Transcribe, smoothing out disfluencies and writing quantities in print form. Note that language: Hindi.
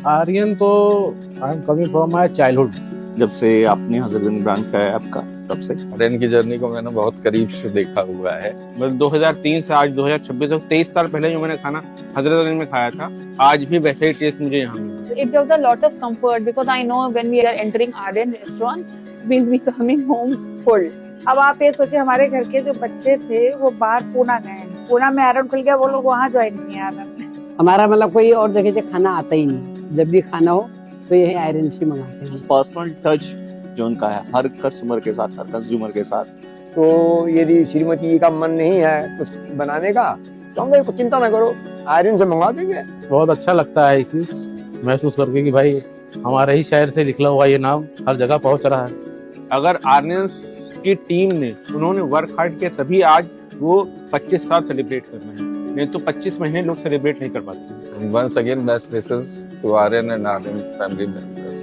आर्यन तो I am coming from my childhood. जब से आपने हजरतगंज ब्रांच का है आपका, तब से आर्यन की जर्नी को मैंने बहुत करीब से देखा हुआ है। बस 2003 से आज 2026 तक 23 साल पहले जो मैंने खाना हजरतगंज में खाया था, आज भी वैसे ही टेस्ट मुझे यहाँ मिला। It gives a lot of comfort because I know when we are entering Aryan restaurant, we'll be coming home full. अब आप ये सोचिए, हमारे घर के जो बच्चे थे वो बाहर पूना गए, पूना में आयरन खुल गया, वो लोग वहाँ ज्वाइन किए आयरन। हमारा मतलब कोई और जगह से खाना आता ही नहीं, जब भी खाना हो तो यही आयरन से मंगाते हैं। पर्सनल टच जो उनका है हर कस्टमर के साथ, हर कंज्यूमर के साथ। तो यदि श्रीमती जी का मन नहीं है कुछ बनाने का तो हम कुछ चिंता ना करो, आयरन से मंगवा देंगे। बहुत अच्छा लगता है ये चीज महसूस करके कि भाई हमारे ही शहर से निकला हुआ ये नाम हर जगह पहुंच रहा है। अगर आर्यन की टीम ने उन्होंने वर्क हार्ड किया तभी आज वो 25 साल सेलिब्रेट कर रहे हैं, नहीं तो 25 महीने लोग सेलिब्रेट नहीं कर पाते। Once again, best wishes to Aryan and Aryan family members.